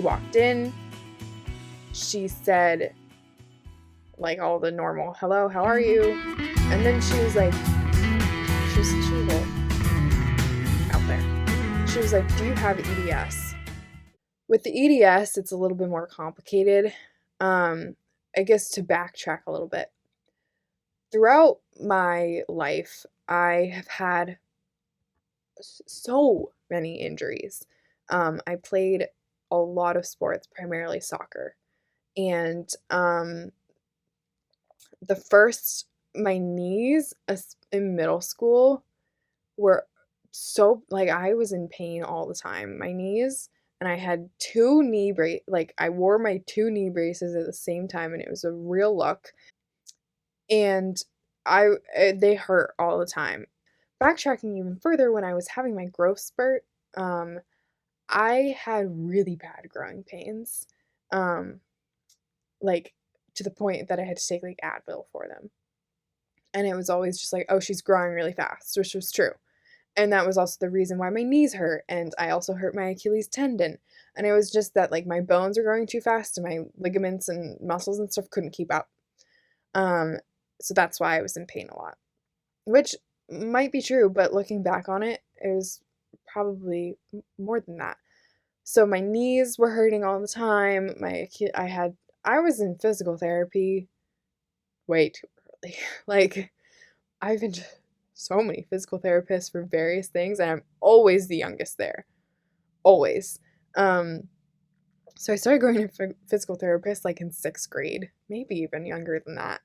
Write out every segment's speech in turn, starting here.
walked in. She said, like, all the normal, hello, how are you? And then she was like, she was a little out there. She was like, do you have EDS? With the EDS, it's a little bit more complicated. I guess to backtrack a little bit. Throughout my life, I have had so many injuries. I played a lot of sports, primarily soccer. And my knees in middle school were so, like, I was in pain all the time. My knees, and I had I wore my 2 knee braces at the same time, and it was a real look. And they hurt all the time. Backtracking even further, when I was having my growth spurt, I had really bad growing pains, like, to the point that I had to take, like, Advil for them. And it was always just like, oh, she's growing really fast, which was true. And that was also the reason why my knees hurt, and I also hurt my Achilles tendon. And it was just that, like, my bones were growing too fast, and my ligaments and muscles and stuff couldn't keep up. So that's why I was in pain a lot, which might be true, but looking back on it, it was probably more than that. So my knees were hurting all the time. I was in physical therapy way too early. Like, I've been to so many physical therapists for various things, and I'm always the youngest there. Always. So I started going to physical therapists like in 6th grade, maybe even younger than that,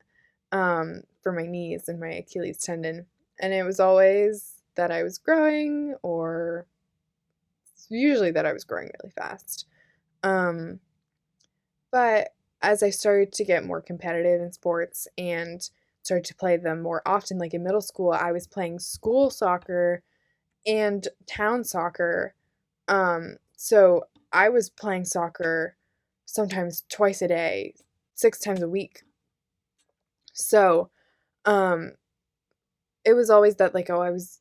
for my knees and my Achilles tendon. And it was always that I was growing, or usually that I was growing really fast. But as I started to get more competitive in sports and started to play them more often, like in middle school, I was playing school soccer and town soccer. So I was playing soccer sometimes twice a day, 6 times a week. So, it was always that, like, oh, I was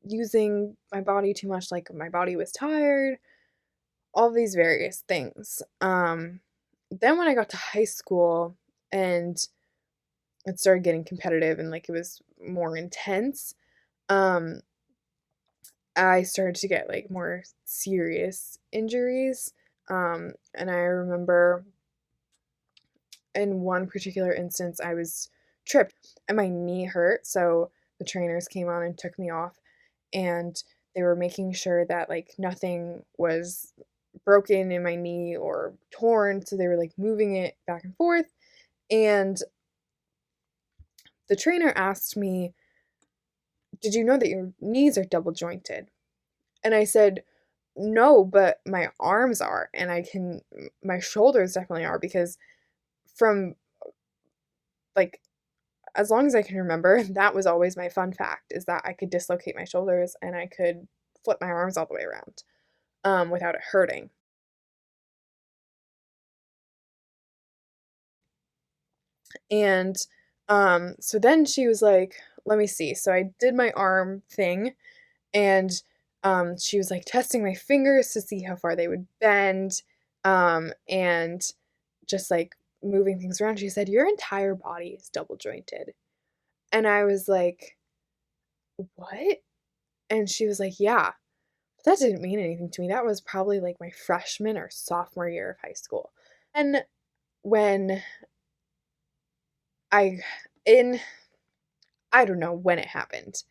using my body too much, like my body was tired, all these various things. Then when I got to high school and it started getting competitive and, like, it was more intense, I started to get, like, more serious injuries. And I remember in one particular instance, I was tripped and my knee hurt. So the trainers came on and took me off, and they were making sure that, like, nothing was broken in my knee or torn. So they were, like, moving it back and forth. And the trainer asked me, did you know that your knees are double jointed? And I said, no, but my arms are, and my shoulders definitely are, because from, like, as long as I can remember, that was always my fun fact, is that I could dislocate my shoulders and I could flip my arms all the way around, without it hurting. And so then she was like, let me see. So I did my arm thing, and she was, like, testing my fingers to see how far they would bend, and just, like, moving things around. She said, your entire body is double jointed. And I was like, what? And she was like, yeah. But that didn't mean anything to me. That was probably, like, my freshman or sophomore year of high school. And when I don't know when it happened.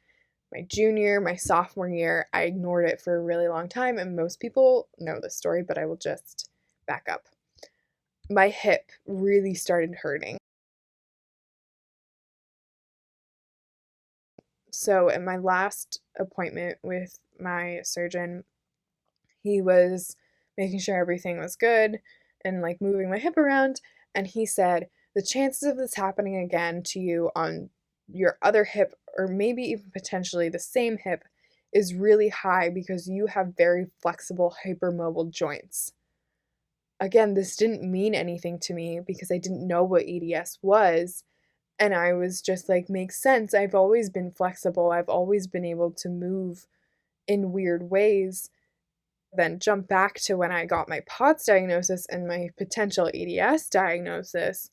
My junior, my sophomore year, I ignored it for a really long time, and most people know this story, but I will just back up. My hip really started hurting. So at my last appointment with my surgeon, he was making sure everything was good and, like, moving my hip around, and he said, the chances of this happening again to you on your other hip, or maybe even potentially the same hip, is really high because you have very flexible hypermobile joints. Again, this didn't mean anything to me because I didn't know what EDS was, and I was just like, makes sense. I've always been flexible. I've always been able to move in weird ways. Then jump back to when I got my POTS diagnosis and my potential EDS diagnosis,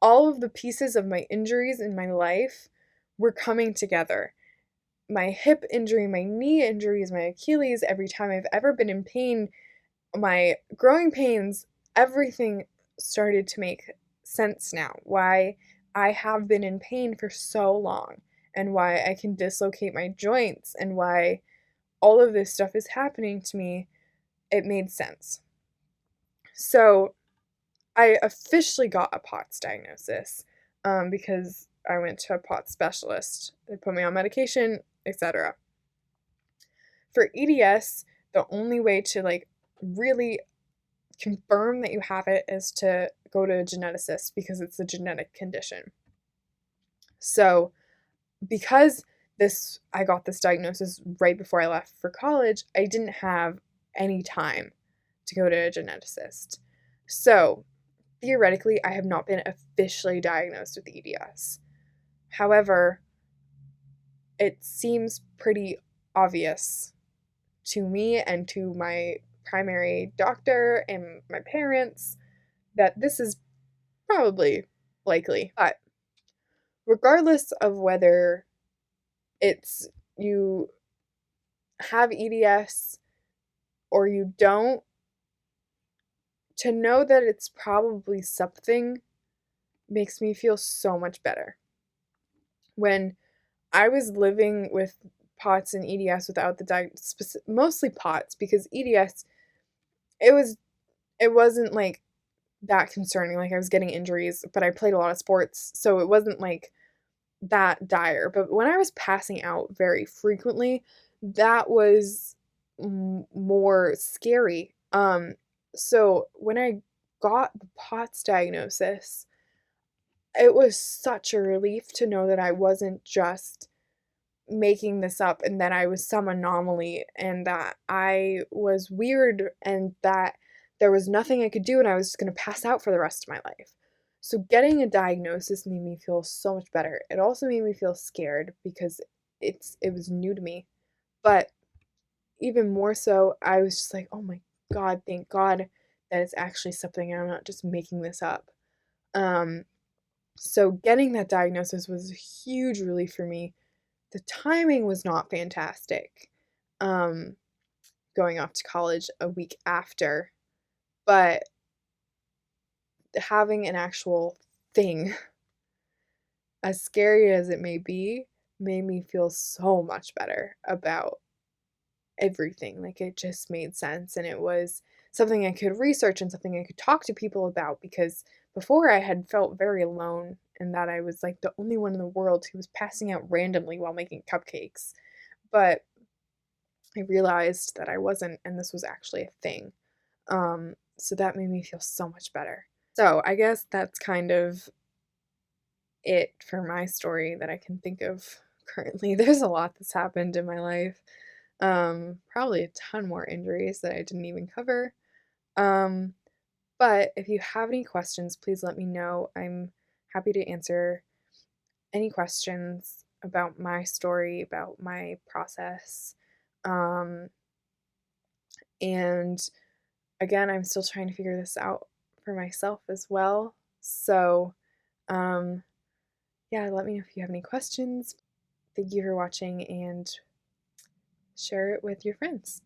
all of the pieces of my injuries in my life were coming together. My hip injury, my knee injuries, my Achilles, every time I've ever been in pain, my growing pains, everything started to make sense now. Why I have been in pain for so long, and why I can dislocate my joints, and why all of this stuff is happening to me. It made sense. So I officially got a POTS diagnosis because I went to a POTS specialist. They put me on medication, etc. For EDS, the only way to like really confirm that you have it is to go to a geneticist because it's a genetic condition. So because I got this diagnosis right before I left for college, I didn't have any time to go to a geneticist. So theoretically, I have not been officially diagnosed with EDS. However, it seems pretty obvious to me and to my primary doctor and my parents that this is probably likely. But regardless of whether it's you have EDS or you don't, to know that it's probably something makes me feel so much better. When I was living with POTS and EDS without the diagnosis, mostly POTS, because EDS, it wasn't like that concerning. Like I was getting injuries, but I played a lot of sports, so it wasn't like that dire. But when I was passing out very frequently, that was more scary. So when I got the POTS diagnosis, it was such a relief to know that I wasn't just making this up and that I was some anomaly and that I was weird and that there was nothing I could do and I was just going to pass out for the rest of my life. So getting a diagnosis made me feel so much better. It also made me feel scared because it was new to me. But even more so, I was just like, "Oh my God, thank God that it's actually something and I'm not just making this up." Um so getting that diagnosis was a huge relief for me. The timing was not fantastic, um, going off to college a week after, but having an actual thing, as scary as it may be, made me feel so much better about everything. Like it just made sense and it was something I could research and something I could talk to people about because before I had felt very alone and that I was like the only one in the world who was passing out randomly while making cupcakes. But I realized that I wasn't, and this was actually a thing. So that made me feel so much better. So I guess that's kind of it for my story that I can think of currently. There's a lot that's happened in my life. Probably a ton more injuries that I didn't even cover. Um, but if you have any questions, please let me know. I'm happy to answer any questions about my story, about my process. Um, and again, I'm still trying to figure this out for myself as well. So, um, yeah, let me know if you have any questions. Thank you for watching and share it with your friends.